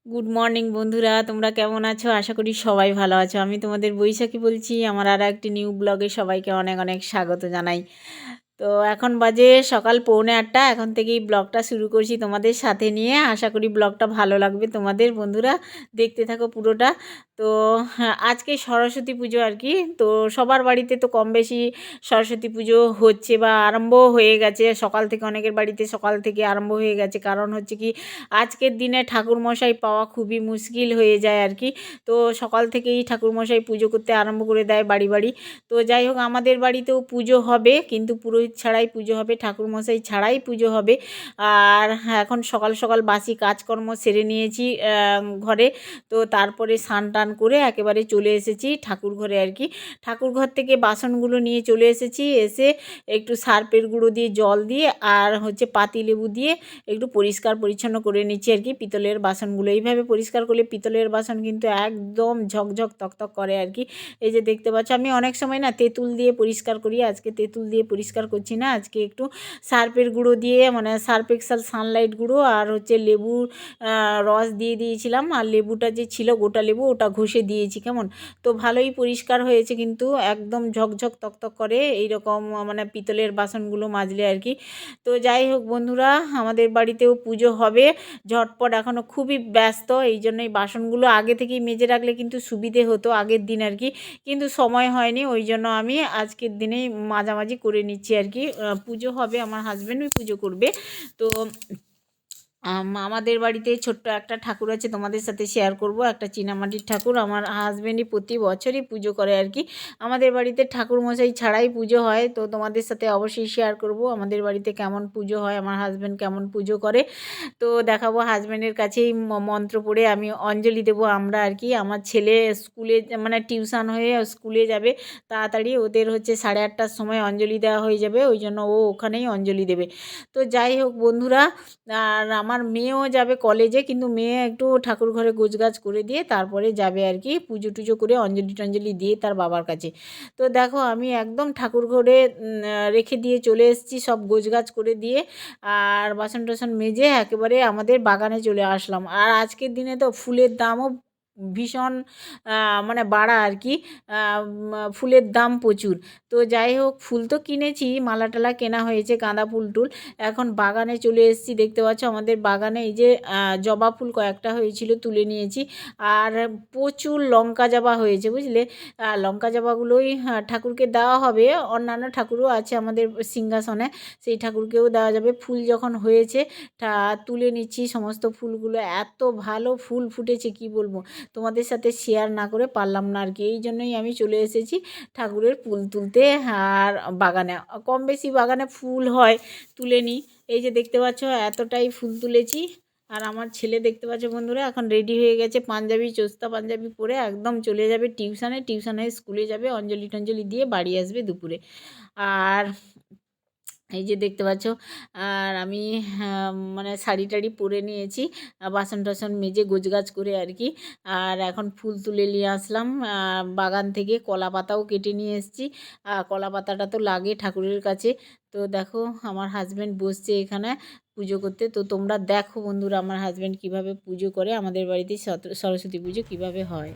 Good morning বন্ধুরা, তোমরা কেমন আছো? আশা করি সবাই ভালো আছো। আমি তোমাদের বৈশাখী বলছি। আমার আর একটি নিউ ব্লগে সবাইকে অনেক অনেক স্বাগত জানাই। তো এখন বাজে সকাল 7:45। এখন থেকেই ব্লগটা শুরু করছি তোমাদের সাথে নিয়ে। আশা করি ব্লগটা ভালো লাগবে তোমাদের বন্ধুরা, দেখতে থাকো পুরোটা। তো হ্যাঁ, আজকে সরস্বতী পুজো আর কি। তো সবার বাড়িতে তো কম বেশি সরস্বতী পুজো হচ্ছে বা আরম্ভ হয়ে গেছে। সকাল থেকে অনেকের বাড়িতে সকাল থেকে আরম্ভ হয়ে গেছে। কারণ হচ্ছে কি, আজকের দিনে ঠাকুরমশাই পাওয়া খুবই মুশকিল হয়ে যায় আর কি। তো সকাল থেকেই ঠাকুরমশাই পুজো করতে আরম্ভ করে দেয় বাড়ি বাড়ি। তো যাই হোক, আমাদের বাড়িতেও পুজো হবে, কিন্তু পুরোহিত ছাড়াই পুজো হবে, ঠাকুরমশাই ছাড়াই পুজো হবে। আর এখন সকাল সকাল বাসি কাজকর্ম সেরে নিয়েছি ঘরে। তো তারপরে স্নান টান করে একেবারে চলে এসেছি ঠাকুর ঘরে আর কি। ঠাকুর ঘর থেকে বাসনগুলো নিয়ে চলে এসেছি। এসে একটু সার্ফের গুঁড়ো দিয়ে, জল দিয়ে আর হচ্ছে পাতি লেবু দিয়ে একটু পরিষ্কার পরিচ্ছন্ন করে নিচ্ছি আর কি পিতলের বাসনগুলো। এইভাবে পরিষ্কার করলে পিতলের বাসন কিন্তু একদম ঝকঝক তকতক করে আর কি। এই যে দেখতে পাচ্ছ, আমি অনেক সময় না তেঁতুল দিয়ে পরিষ্কার করি, আজকে তেঁতুল দিয়ে পরিষ্কার করছি না। আজকে একটু সার্ফের গুঁড়ো দিয়ে, মানে সার্ফ এক্সেল সানলাইট গুঁড়ো আর হচ্ছে লেবুর রস দিয়ে দিয়েছিলাম। আর লেবুটা যে ছিল গোটা লেবু, ওটা ঘষে দিয়েছি। কেমন তো ভালোই পরিষ্কার হয়েছে, কিন্তু একদম ঝকঝক তকতক করে এইরকম মানে পিতলের বাসনগুলো মাজলে আর কি। তো যাই হোক বন্ধুরা, আমাদের বাড়িতেও পুজো হবে ঝটপট। এখনও খুবই ব্যস্ত, এই জন্যই বাসনগুলো আগে থেকেই মেজে রাখলে কিন্তু সুবিধে হতো আগের দিন আর কি। কিন্তু সময় হয়নি, ওই জন্য আমি আজকের দিনেই মাঝামাঝি করে নিচ্ছি আর কি। পুজো হবে, আমার হাজব্যান্ডই পুজো করবে। তো আমাদের বাড়িতে ছোট্ট একটা ঠাকুর আছে, তোমাদের সাথে শেয়ার করব। একটা চীনামাটির ঠাকুর। আমার হাজব্যান্ডই প্রতি বছরই পুজো করে আর কি। আমাদের বাড়িতে ঠাকুর মশাই ছাড়াই পুজো হয়। তো তোমাদের সাথে অবশ্যই শেয়ার করব আমাদের বাড়িতে কেমন পুজো হয়, আমার হাজব্যান্ড কেমন পুজো করে। তো দেখাবো। হাজব্যান্ডের কাছেই মন্ত্র পড়ে আমি অঞ্জলি দেবো আমরা আর কি। আমার ছেলে স্কুলে মানে টিউশন হয়ে স্কুলে যাবে তাড়াতাড়ি, ওদের হচ্ছে 8:30টার সময় অঞ্জলি দেওয়া হয়ে যাবে, ওই জন্য ও ওখানেই অঞ্জলি দেবে। তো যাই হোক বন্ধুরা, আর আমার মেয়েও যাবে কলেজে, কিন্তু মেয়ে একটু ঠাকুর ঘরে গোছগাছ করে দিয়ে তারপরে যাবে আর কি, পুজো টুজো করে অঞ্জলি টঞ্জলি দিয়ে তার বাবার কাছে। তো দেখো, আমি একদম ঠাকুর ঘরে রেখে দিয়ে চলে এসেছি সব গোছগাছ করে দিয়ে। আর বাসন টাসন মেজে একেবারে আমাদের বাগানে চলে আসলাম। আর আজকের দিনে তো ফুলের দামও ভীষণ মানে বাড়া আর কি। ফুলের দাম প্রচুর। তো যাই হোক, ফুল তো কিনেছি, মালা টালা কেনা হয়েছে, গাঁদা ফুল টুল। এখন বাগানে চলে এসেছি, দেখতে পাচ্ছ আমাদের বাগানে এই যে জবা ফুল কয়েকটা হয়েছিল, তুলে নিয়েছি। আর প্রচুর লঙ্কা জবা হয়েছে বুঝলে। লঙ্কা জবাগুলোই ঠাকুরকে দেওয়া হবে। অন্যান্য ঠাকুরও আছে আমাদের সিংহাসনে, সেই ঠাকুরকেও দেওয়া যাবে। ফুল যখন হয়েছে তুলে নিচ্ছি সমস্ত ফুলগুলো। এত ভালো ফুল ফুটেছে কি বলবো, তোমাদের সাথে শেয়ার না করে পারলাম না আর কি। এই জন্যই আমি চলে এসেছি ঠাকুরের ফুল তুলতে। আর বাগানে কম বেশি বাগানে ফুল হয়, তুলে নিই। এই যে দেখতে পাচ্ছ এতটাই ফুল তুলেছি। আর আমার ছেলে দেখতে পাচ্ছ বন্ধুরা, এখন রেডি হয়ে গেছে, পাঞ্জাবি চোস্তা পাঞ্জাবি পরে একদম চলে যাবে টিউশনে। টিউশনে স্কুলে যাবে, অঞ্জলি টঞ্জলি দিয়ে বাড়ি আসবে দুপুরে। আর এই যে দেখতে পাচ্ছ, আর আমি মানে শাড়ি টাড়ি পরে নিয়েছি, বাসন টাসন মেজে গোছগাছ করে আর কি। আর এখন ফুল তুলে নিয়ে আসলাম বাগান থেকে। কলা পাতাও কেটে নিয়ে এসেছি। কলা পাতাটা তো লাগে ঠাকুরের কাছে। তো দেখো, আমার হাজব্যান্ড বসছে এখানে পুজো করতে। তো তোমরা দেখো বন্ধুরা, আমার হাজব্যান্ড কিভাবে পুজো করে, আমাদের বাড়িতে সরস্বতী পুজো কিভাবে হয়।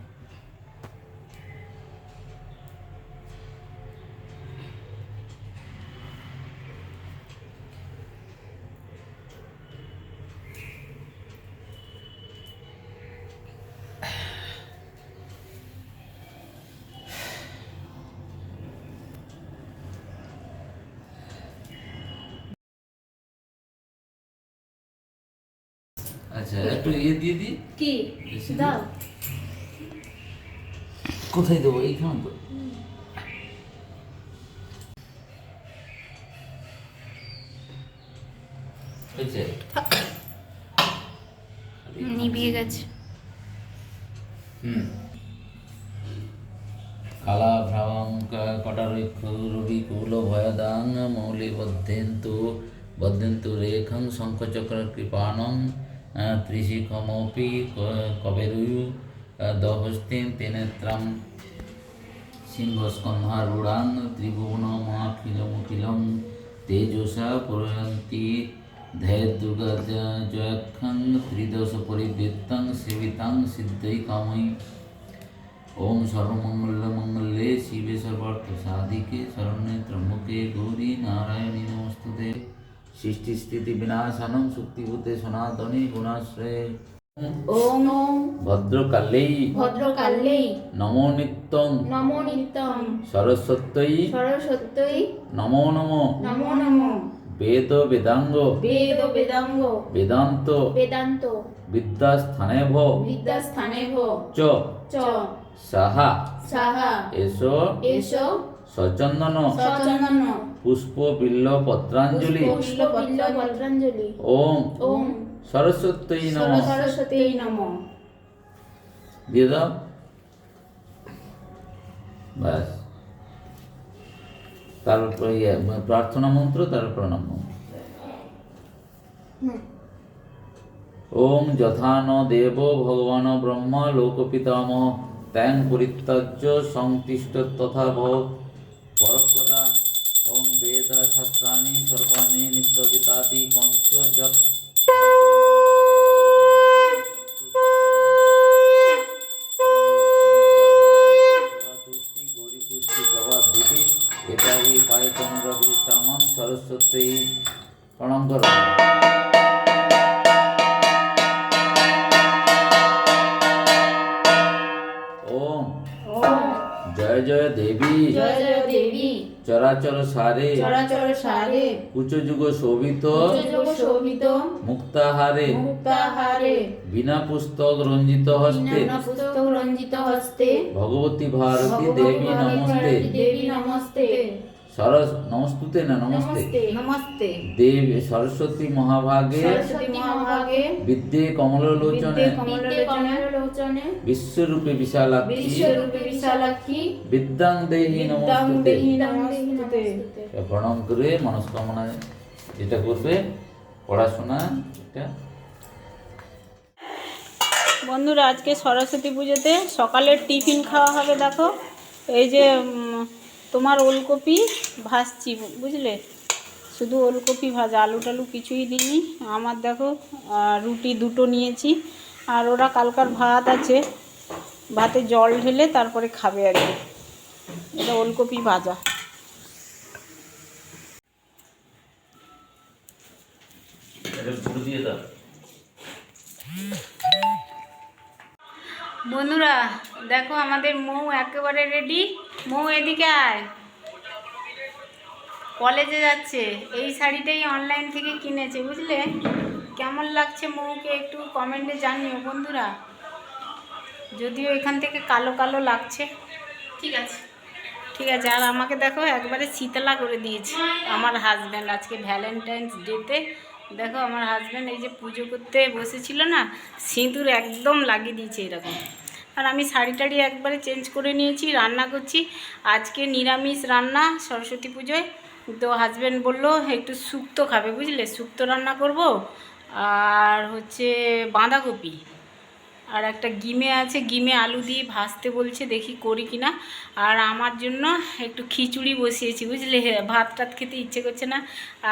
আচ্ছা, একটু ইয়ে দিয়ে দিই। কি দাও? কোথায় দেবো? এইখানে তো হয়েছে। নিভিয়ে গেছে। হুম। কালাভ্রামং কটারৈক্ষু রবিকুল ভয়দাং মৌলি বধ্যন্তু রেখং শঙ্খচক্র কৃপাণং ত্রিশিখমপি কবেরুয়ু দহস্তিন তেনেত্রাম সিংহস্কন্ধারূঢ়াং ত্রিভুবনমাখিলমখিলং তেজসা প্রয়ন্তি ध्येदुर्गजयखं त्रिदश परिवृत्तं सेवितं सिद्धै कामै। ओम सर्वमंगलमंगले शिवे सर्वार्थसाधिके शरण्ये त्र्यंबके गौरी नारायणी नमोस्तुते। सृष्टि स्थिति विनाशानं सुक्तिभूते सनातने गुणाश्रये। ওম ভদ্রকালেই ভদ্রকালেই নমো নিত্যং নমো নিত্যং সরস্বত্যৈ সরস্বত্যই নমো নমো নমো নমো বেদ বেদাঙ্গ বেদ বেদাঙ্গ বেদান্ত বেদান্ত বিদ্যাস্থানেভ বিদ্যাস্থানেভ চ চ সাহা সাহা এসো এসো সচন্দন সচন্দন পুষ্প বিল্ল পত্রাঞ্জলি পুষ্প বিল্ল পত্রাঞ্জলি ওম ওম সরস্বত্যৈ নমঃ সরস্বতী নমঃ। দিয়ে দাও ব্যাস। তারপর প্রার্থনা মন্ত্র, তারপর প্রণাম মন্ত্র। ওম যথা ন দেব ভগবান ব্রহ্মা লোকপিতামহ ত্যাং পরিত্যাজ্য সংতিষ্ঠ তথা ভব পরপদা। ওম বেদ শাস্ত্রাণি সর্বাণি নিত্যবিতাদি পঞ্চ যৎ এটাই পায়তন্দ্র বিষ্টামম সরস্বতী। প্রণাম করো। ওম জয় জয় দেবী জয় জয় দেবী চরাচর সারে চরাচর সারে কুচযুগ শোভিত যোগ শোভিত মুক্তাহারে মুক্তাহারে বিনা পুস্তক রঞ্জিত হস্তে বিনা পুস্তক রঞ্জিত হস্তে ভগবতী ভারতী দেবী নমস্তে। দেবী নমস্তে সরস নমস্তুতে না নমস্তে নমস্তে দেবী সরস্বতী মহাভাগে সরস্বতী মহাভাগে বিদ্যে কমললোচনে বিদ্যে কমলোচনে বিশ্বরূপে বিশালাক্ষী বিশ্বরূপে বিশালাক্ষী বিদ্যাং দেহি বিদ্যাং নমস্তুতে। দেহি নমস্তুতে। প্রণাম করে মনস্কামনা যেটা করবে পড়াশোনা এটা। বন্ধুরা, আজকে সরস্বতী পুজোতে সকালের টিফিন খাওয়া হবে। দেখো এই যে তোমার ওলকপি ভাজছি, বুঝলে, শুধু ওলকপি ভাজা, আলু টালু কিছুই দিইনি। আমার দেখো রুটি দুটো নিয়েছি, আর ওরা কালকার ভাত আছে, ভাতে জল ঢেলে তারপরে খাবে আর কি। এটা ওলকপি ভাজা। বন্ধুরা দেখো আমাদের মৌ একেবারে রেডি। মৌ এদিকে আয়, কলেজে যাচ্ছে। এই শাড়িটাই অনলাইন থেকে কিনেছে, বুঝলে। কেমন লাগছে মৌকে একটু কমেন্টে জানিও বন্ধুরা, যদিও এখান থেকে কালো কালো লাগছে। ঠিক আছে ঠিক আছে। আর আমাকে দেখো একবারে শীতলা করে দিয়েছে আমার হাজব্যান্ড আজকে ভ্যালেন্টাইন্স ডেতে। দেখো আমার হাজব্যান্ড এই যে পুজো করতে বসেছিল না, সিঁদুর একদম লাগিয়ে দিয়েছে এরকম। আর আমি শাড়ি টাড়ি একবারে চেঞ্জ করে নিয়েছি, রান্না করছি। আজকে নিরামিষ রান্না সরস্বতী পুজোয়। তো হাজব্যান্ড বললো একটু শুক্তো খাবে, বুঝলে, শুক্তো রান্না করব। আর হচ্ছে বাঁধাকপি আর একটা গিমে আছে, গিমে আলু দিয়ে ভাজতে বলছে, দেখি করি কিনা। আর আমার জন্য একটু খিচুড়ি বসিয়েছি, বুঝলে, ভাত টাত খেতে ইচ্ছে করছে না।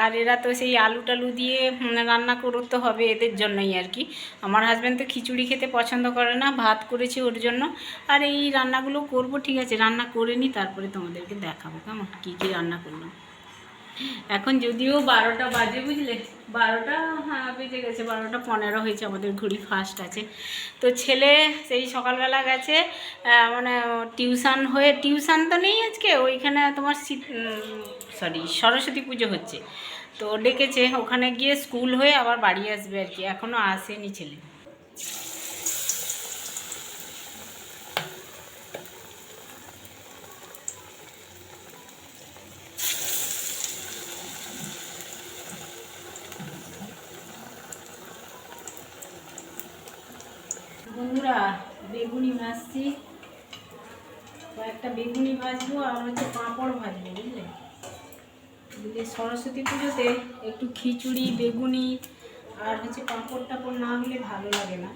আর এরা তো সেই আলু টালু দিয়ে রান্না করতে হবে এদের জন্যই আর কি। আমার হাজব্যান্ড তো খিচুড়ি খেতে পছন্দ করে না, ভাত করেছি ওর জন্য। আর এই রান্নাগুলো করব, ঠিক আছে, রান্না করে নিই, তারপরে তোমাদেরকে দেখাবো কেমন কী কী রান্না করলাম। এখন যদিও 12টা বাজে, বুঝলে, 12টা বেজে গেছে, 12:15 হয়েছে, আমাদের ঘড়ি ফাস্ট আছে। তো ছেলে সেই সকালবেলা গেছে, মানে টিউশন তো নেই আজকে, ওইখানে তোমার সরস্বতী পুজো হচ্ছে, তো ডেকেছে, ওখানে গিয়ে স্কুল হয়ে আবার বাড়ি আসবে আর কি। এখনও আসেনি ছেলে। বন্ধুরা বেগুনি ভাজছি, কয়েকটা বেগুনি ভাজবো আর হচ্ছে পাঁপড় ভাজবো, বুঝলে। বুঝলে সরস্বতী পুজোতে একটু খিচুড়ি, বেগুনি আর হচ্ছে পাঁপড় টাপড় না হলে ভালো লাগে না।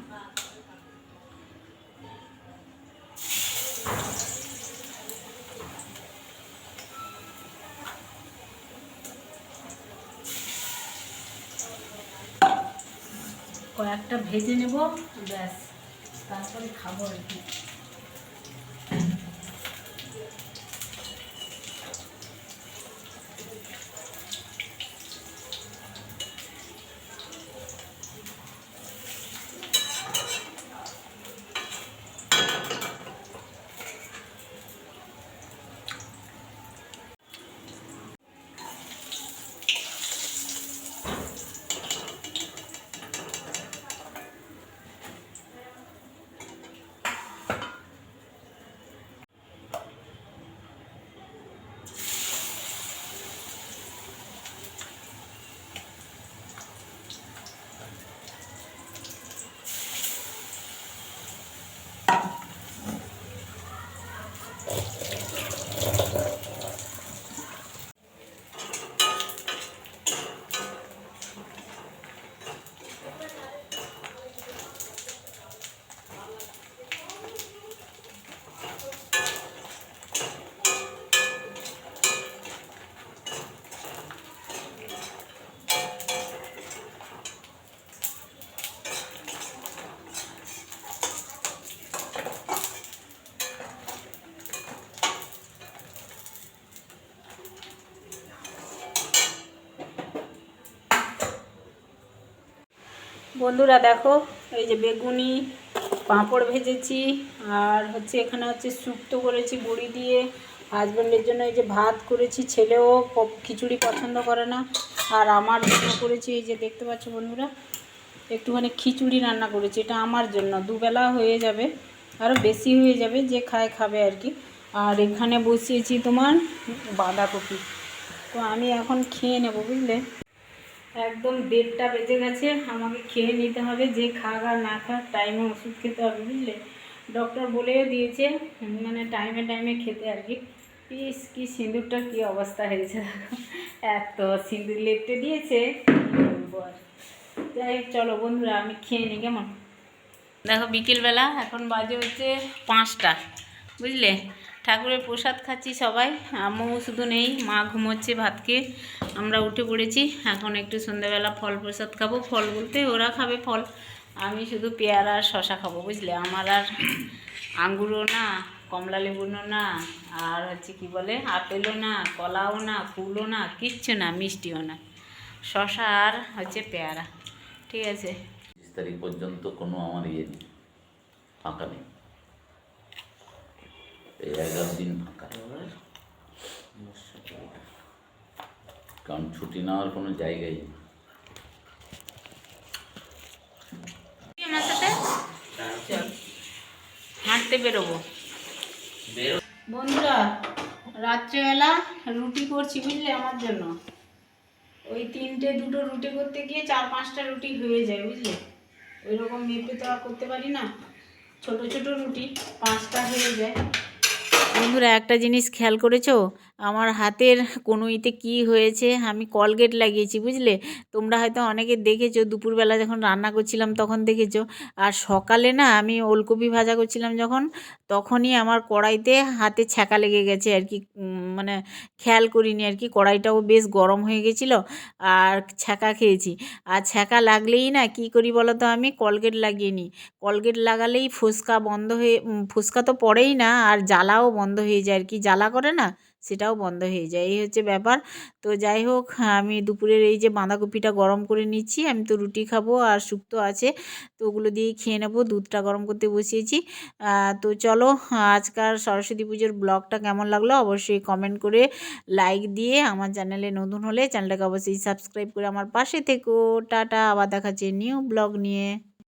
কয়েকটা ভেজে নেব, ব্যাস তারপরে খাবো আর কি। বন্ধুরা দেখো, এই যে বেগুনি, পাঁপড় ভেজেছি, আর হচ্ছে এখানে হচ্ছে শুক্তো করেছি বড়ি দিয়ে। হাজব্যান্ডের জন্য এই যে ভাত করেছি, ছেলেও খিচুড়ি পছন্দ করে না। আর আমার জন্য করেছি, এই যে দেখতে পাচ্ছ বন্ধুরা, একটুখানি খিচুড়ি রান্না করেছি। এটা আমার জন্য, দুবেলা হয়ে যাবে, আরও বেশি হয়ে যাবে, যে খায় খাবে আর কি। আর এখানে বসিয়েছি তোমার বাঁধাকপি। তো আমি এখন খেয়ে নেব, বুঝলে। একদম 1:30টা বেজে গেছে, আমাকে খেয়ে নিতে হবে। যে খাক আর না খাক টাইমে ওষুধ খেতে হবে, বুঝলে। ডক্টর বলেও দিয়েছে মানে টাইমে টাইমে খেতে আর কি। পিস কি সিঁদুরটার কী অবস্থা হয়েছে, এত সিঁদুর লেপটে দিয়েছে, বলবো আর। যাই হোক, চলো বন্ধুরা আমি খেয়ে নিই, কেমন। দেখো বিকেলবেলা, এখন বাজে হচ্ছে 5টা, বুঝলে। ঠাকুরের প্রসাদ খাচ্ছি সবাই, আম্মু শুধু নেই, মা ঘুমোচ্ছে ভাত খেয়ে। আমরা উঠে পড়েছি, এখন একটু সন্ধ্যাবেলা ফল প্রসাদ খাবো। ফল বলতে ওরা খাবে ফল, আমি শুধু পেয়ারা আর শশা খাবো, বুঝলে। আমার আর আঙ্গুরও না, কমলা লেবুও না, আর হচ্ছে কি বলে আপেলও না, কলাও না, কুলও না, কিচ্ছু না, মিষ্টিও না, শশা আর হচ্ছে পেয়ারা, ঠিক আছে। 30 তারিখ পর্যন্ত কোনো আমার ইয়ে নেই, ফাঁকা নেই, এই 11 দিন ফাঁকা। কারণ ছুটি নেওয়ার কোনো জায়গাই নেই। আমার সাথে চল, হাঁটতে বেরোবো। বন্ধুরা রাত্রেবেলা রুটি করছি, বুঝলে, আমার জন্য। ওই 2 রুটি করতে গিয়ে 4-5টা রুটি হয়ে যায়, বুঝলে। ওই রকম মেপে তো আর করতে পারি না, ছোট ছোট রুটি 5টা হয়ে যায়। বন্ধুরা একটা জিনিস খেয়াল করেছো, আমার হাতের কনুইতে কি হয়েছে? আমি কলগেট লাগিয়েছি, বুঝলে। তোমরা হয়তো অনেকে দেখেছো, দুপুরবেলা যখন রান্না করছিলাম তখন দেখেছো। আর সকালে না আমি ওলকপি ভাজা করছিলাম যখন, তখনই আমার কড়াইতে হাতে ছ্যাঁকা লেগে গেছে আর কি। মানে খেয়াল করিনি আর কি, কড়াইটাও বেশ গরম হয়ে গেছিলো, আর ছ্যাঁকা খেয়েছি। আর ছ্যাঁকা লাগলেই না কি করি বলো তো, আমি কলগেট লাগিয়ে নিই। কলগেট লাগালেই ফোস্কা বন্ধ হয়ে, ফোস্কা তো পড়েই না, আর জ্বালাও বন্ধ হয়ে যায় আর কি, জ্বালা করে না, সেটাও বন্ধ হয়ে যায়, এই হচ্ছে ব্যাপার। তো যাই হোক, আমি দুপুরের এই যে বাঁধাকপিটা গরম করে নিচ্ছি, আমি তো রুটি খাবো আর শুক্তো আছে, তো ওগুলো দিয়েই খেয়ে নেবো। দুধটা গরম করতে বসিয়েছি। তো চলো, আজকাল সরস্বতী পুজোর ব্লগটা কেমন লাগলো অবশ্যই কমেন্ট করে লাইক দিয়ে, আমার চ্যানেলে নতুন হলে চ্যানেলটাকে অবশ্যই সাবস্ক্রাইব করে আমার পাশে থেকো। টাটা, আবার দেখাচ্ছে নিউ ব্লগ নিয়ে।